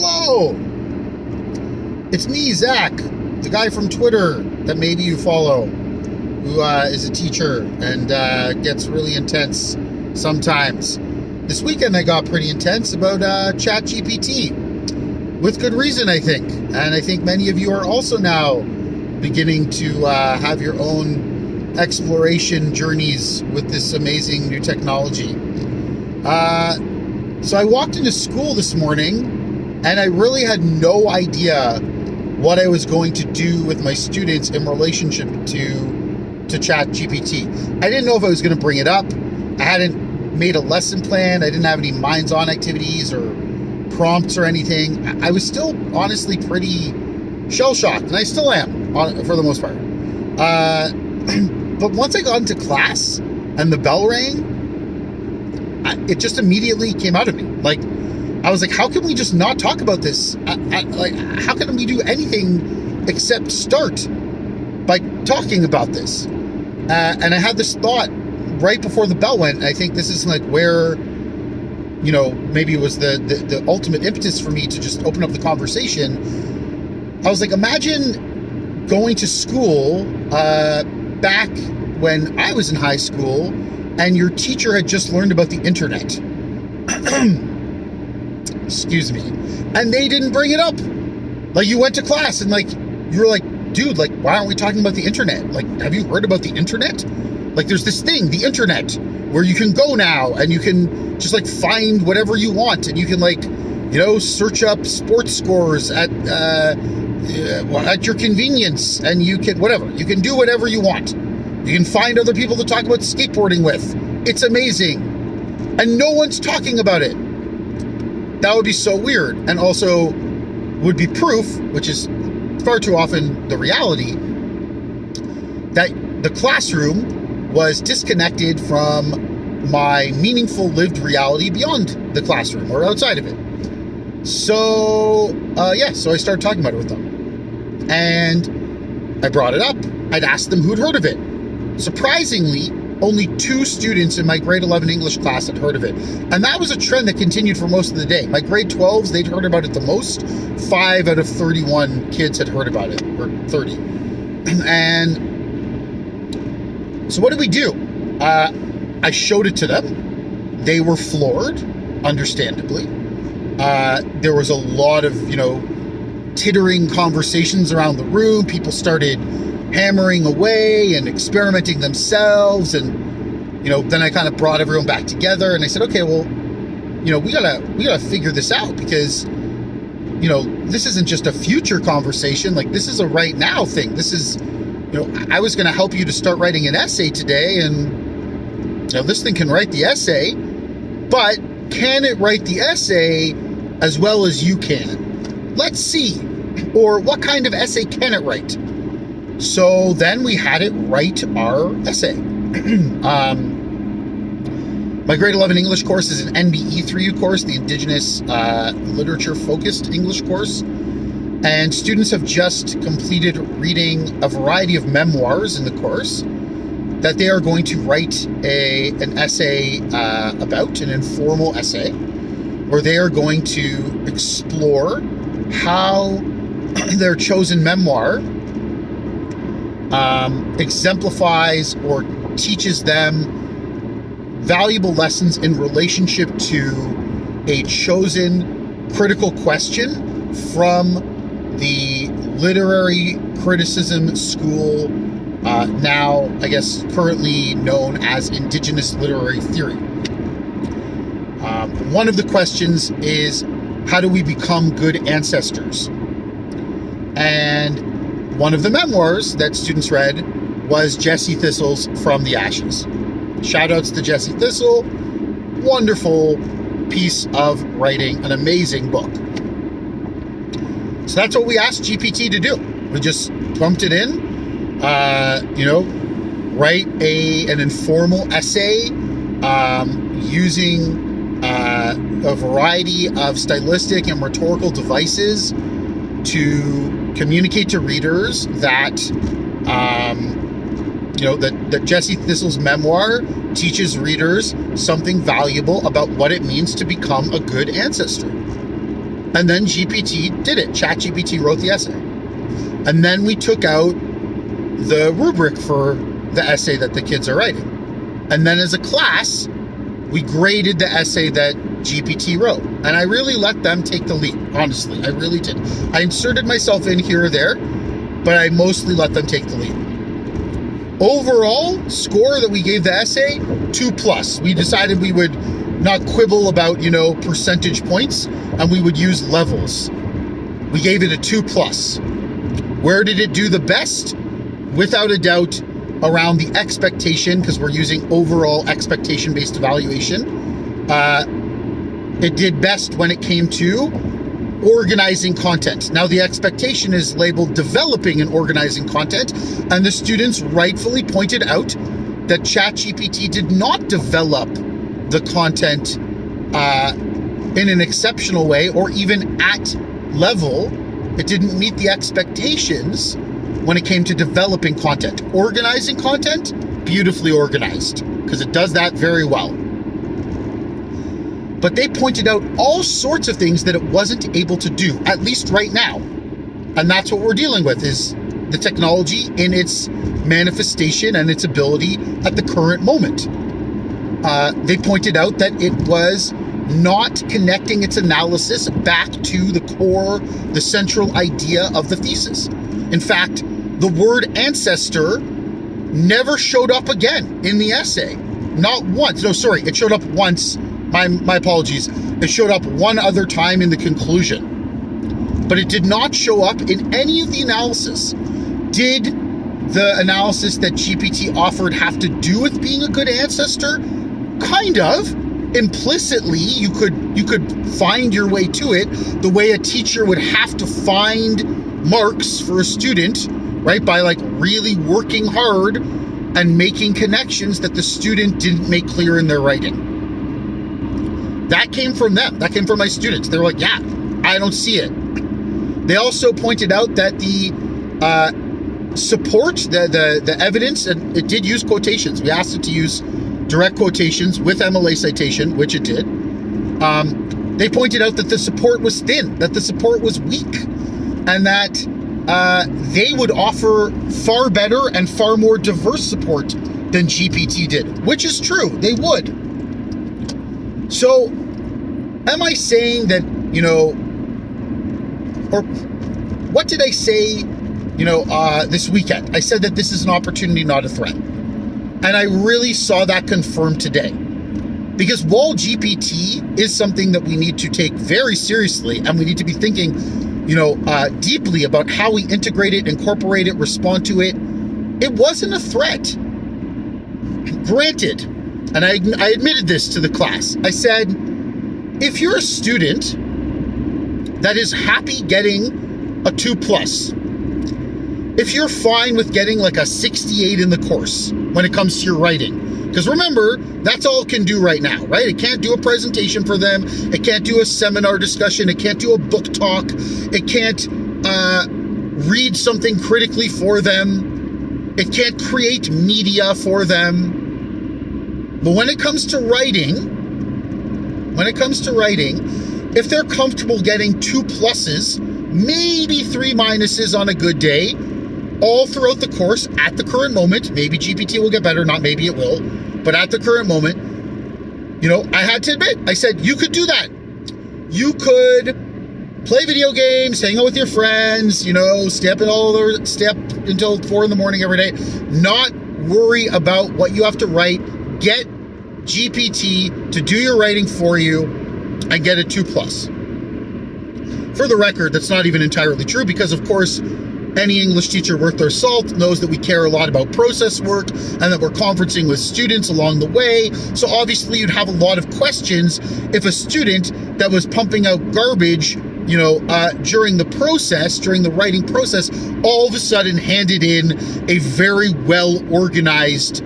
Hello! It's me, Zack, the guy from Twitter that maybe you follow, who is a teacher and gets really intense sometimes. This weekend I got pretty intense about ChatGPT, with good reason, I think. And I think many of you are also now beginning to have your own exploration journeys with this amazing new technology. So I walked into school this morning and I really had no idea what I was going to do with my students in relationship to ChatGPT. I didn't know if I was going to bring it up. I hadn't made a lesson plan. I didn't have any minds-on activities or prompts or anything. I was still honestly pretty shell-shocked, and I still am for the most part. But once I got into class and the bell rang, it just immediately came out of me. Like, I was like, how can we just not talk about this? Like, how can we do anything except start by talking about this? And I had this thought right before the bell went. I think this is like where, you know, maybe it was the ultimate impetus for me to just open up the conversation. I was like, imagine going to school back when I was in high school and your teacher had just learned about the internet. Excuse me. And they didn't bring it up. Like, you went to class and like, you were like, dude, like, why aren't we talking about the internet? Like, have you heard about the internet? Like, there's this thing, the internet, where you can go now and you can just like find whatever you want. And you can like, you know, search up sports scores at your convenience, and you can, whatever, you can do whatever you want. You can find other people to talk about skateboarding with. It's amazing. And no one's talking about it. That would be so weird. And also would be proof, which is far too often the reality, that the classroom was disconnected from my meaningful lived reality beyond the classroom or outside of it. So, so I started talking about it with them. And I brought it up. I'd asked them who'd heard of it. Surprisingly, only 2 students in my grade 11 English class had heard of it. And that was a trend that continued for most of the day. My grade 12s, they'd heard about it the most. 5 out of 31 kids had heard about it, or 30. And so what did we do? I showed it to them. They were floored, understandably. There was a lot of, tittering conversations around the room. People started hammering away and experimenting themselves. And, then I kind of brought everyone back together and I said, okay, well, we gotta figure this out, because, this isn't just a future conversation. Like, this is a right now thing. This is, I was going to help you to start writing an essay today, and, this thing can write the essay, but can it write the essay as well as you can? Let's see. Or what kind of essay can it write? So then we had it write our essay. My grade 11 English course is an NBE 3U course, the Indigenous Literature Focused English course. And students have just completed reading a variety of memoirs in the course that they are going to write an essay about, an informal essay, where they are going to explore how their chosen memoir exemplifies or teaches them valuable lessons in relationship to a chosen critical question from the literary criticism school, now, I guess, currently known as Indigenous Literary Theory. One of the questions is, how do we become good ancestors? And one of the memoirs that students read was Jessie Thistle's From the Ashes. Shout outs to Jessie Thistle. Wonderful piece of writing, an amazing book. So that's what we asked GPT to do. We just pumped it in, write an informal essay using a variety of stylistic and rhetorical devices to communicate to readers that, that Jessie Thistle's memoir teaches readers something valuable about what it means to become a good ancestor. And then GPT did it. ChatGPT wrote the essay. And then we took out the rubric for the essay that the kids are writing. And then as a class, we graded the essay that GPT wrote. And I really let them take the lead, honestly. I really did. I inserted myself in here or there, but I mostly let them take the lead. Overall score that we gave the essay, 2+. We decided we would not quibble about, percentage points, and we would use levels. We gave it a 2+. Where did it do the best? Without a doubt, around the expectation, because we're using overall expectation-based evaluation. It did best when it came to organizing content. Now, the expectation is labeled developing and organizing content, and the students rightfully pointed out that ChatGPT did not develop the content in an exceptional way, or even at level. It didn't meet the expectations when it came to developing content. Organizing content, beautifully organized, because it does that very well. But they pointed out all sorts of things that it wasn't able to do, at least right now. And that's what we're dealing with, is the technology in its manifestation and its ability at the current moment. They pointed out that it was not connecting its analysis back to the core, the central idea of the thesis. In fact, the word ancestor never showed up again in the essay. Not once. No, sorry, it showed up once. My apologies. It showed up one other time in the conclusion. But it did not show up in any of the analysis. Did the analysis that GPT offered have to do with being a good ancestor? Kind of. Implicitly, you could find your way to it the way a teacher would have to find marks for a student, right? By really working hard and making connections that the student didn't make clear in their writing. That came from them. That came from my students. They were like, yeah, I don't see it. They also pointed out that the support, the evidence, and it did use quotations. We asked it to use direct quotations with MLA citation, which it did. They pointed out that the support was thin, that the support was weak, and that they would offer far better and far more diverse support than GPT did, which is true. They would. So, am I saying that, or what did I say, this weekend? I said that this is an opportunity, not a threat. And I really saw that confirmed today. Because while GPT is something that we need to take very seriously, and we need to be thinking, deeply about how we integrate it, incorporate it, respond to it, it wasn't a threat. Granted, and I admitted this to the class. I said, if you're a student that is happy getting a 2+, if you're fine with getting a 68 in the course when it comes to your writing, because remember, that's all it can do right now, right? It can't do a presentation for them. It can't do a seminar discussion. It can't do a book talk. It can't read something critically for them. It can't create media for them. But when it comes to writing, if they're comfortable getting 2+, maybe 3- on a good day, all throughout the course at the current moment, maybe GPT will get better, not maybe it will, but at the current moment, I had to admit, I said, you could do that. You could play video games, hang out with your friends, stay up until 4 in the morning every day, not worry about what you have to write, get GPT to do your writing for you, and get a 2+. For the record, that's not even entirely true, because of course, any English teacher worth their salt knows that we care a lot about process work and that we're conferencing with students along the way. So obviously you'd have a lot of questions if a student that was pumping out garbage, during the writing process, all of a sudden handed in a very well-organized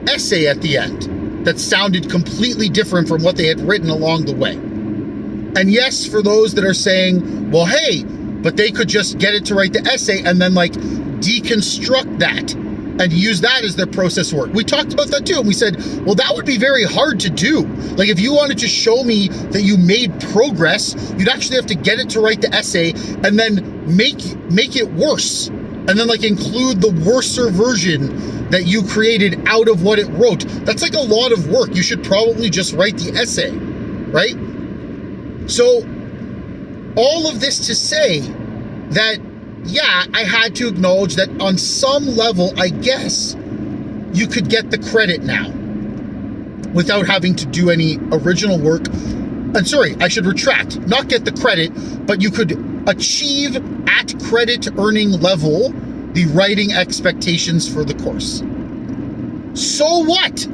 essay at the end that sounded completely different from what they had written along the way. And yes, for those that are saying, well, hey, but they could just get it to write the essay and then deconstruct that and use that as their process work. We talked about that too, and we said, well, that would be very hard to do. Like, if you wanted to show me that you made progress, you'd actually have to get it to write the essay and then make it worse. And then like include the worser version that you created out of what it wrote. That's like a lot of work. You should probably just write the essay, right? So all of this to say that, yeah, I had to acknowledge that on some level, I guess you could get the credit now without having to do any original work. And sorry, I should retract, not get the credit, but you could achieve at credit earning level the writing expectations for the course. So what?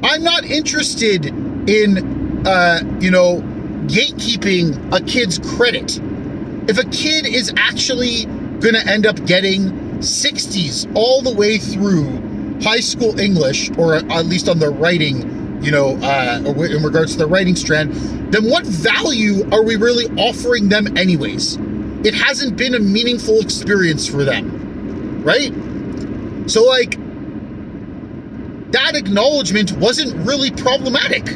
I'm not interested in, gatekeeping a kid's credit. If a kid is actually going to end up getting 60s all the way through high school English, or at least on their writing, or in regards to the writing strand, then what value are we really offering them anyways? It hasn't been a meaningful experience for them, right? So like, that acknowledgement wasn't really problematic.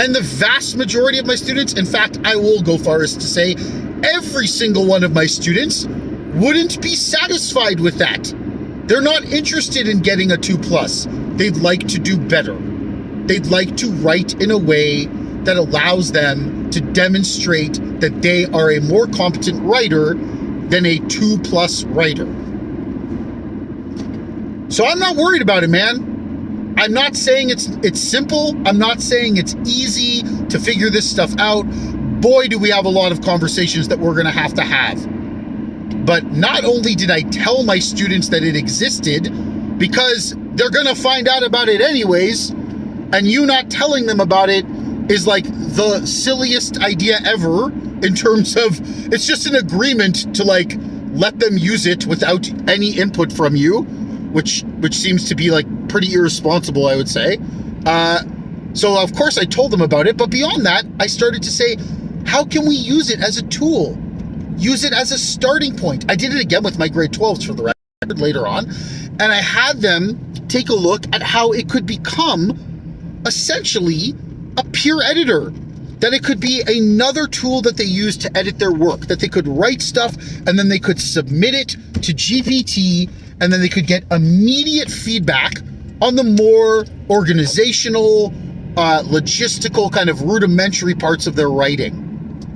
And the vast majority of my students, in fact, I will go far as to say every single one of my students wouldn't be satisfied with that. They're not interested in getting a 2+. They'd like to do better. They'd like to write in a way that allows them to demonstrate that they are a more competent writer than a 2+ writer. So I'm not worried about it, man. I'm not saying it's simple. I'm not saying it's easy to figure this stuff out. Boy, do we have a lot of conversations that we're going to have. But not only did I tell my students that it existed, because they're going to find out about it anyways, and you not telling them about it is like the silliest idea ever in terms of, it's just an agreement to like let them use it without any input from you, which seems to be like pretty irresponsible, I would say. So of course I told them about it, but beyond that, I started to say, how can we use it as a tool? Use it as a starting point. I did it again with my grade 12s for the record later on, and I had them take a look at how it could become essentially a peer editor, that it could be another tool that they use to edit their work, that they could write stuff and then they could submit it to GPT, and then they could get immediate feedback on the more organizational, logistical, kind of rudimentary parts of their writing.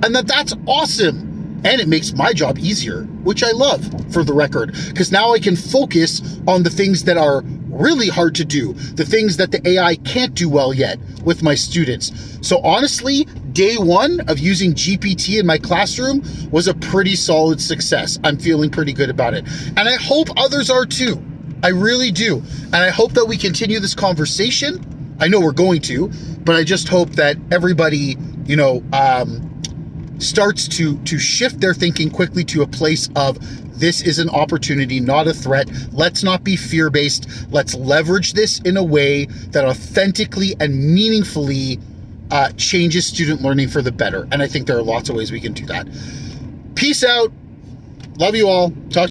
And that's awesome. And it makes my job easier, which I love, for the record, because now I can focus on the things that are really hard to do, the things that the AI can't do well yet with my students. So honestly, day one of using GPT in my classroom was a pretty solid success. I'm feeling pretty good about it. And I hope others are too. I really do. And I hope that we continue this conversation. I know we're going to, but I just hope that everybody, starts to shift their thinking quickly to a place of, this is an opportunity, not a threat. Let's not be fear-based. Let's leverage this in a way that authentically and meaningfully changes student learning for the better. And I think there are lots of ways we can do that. Peace out. Love you all. Talk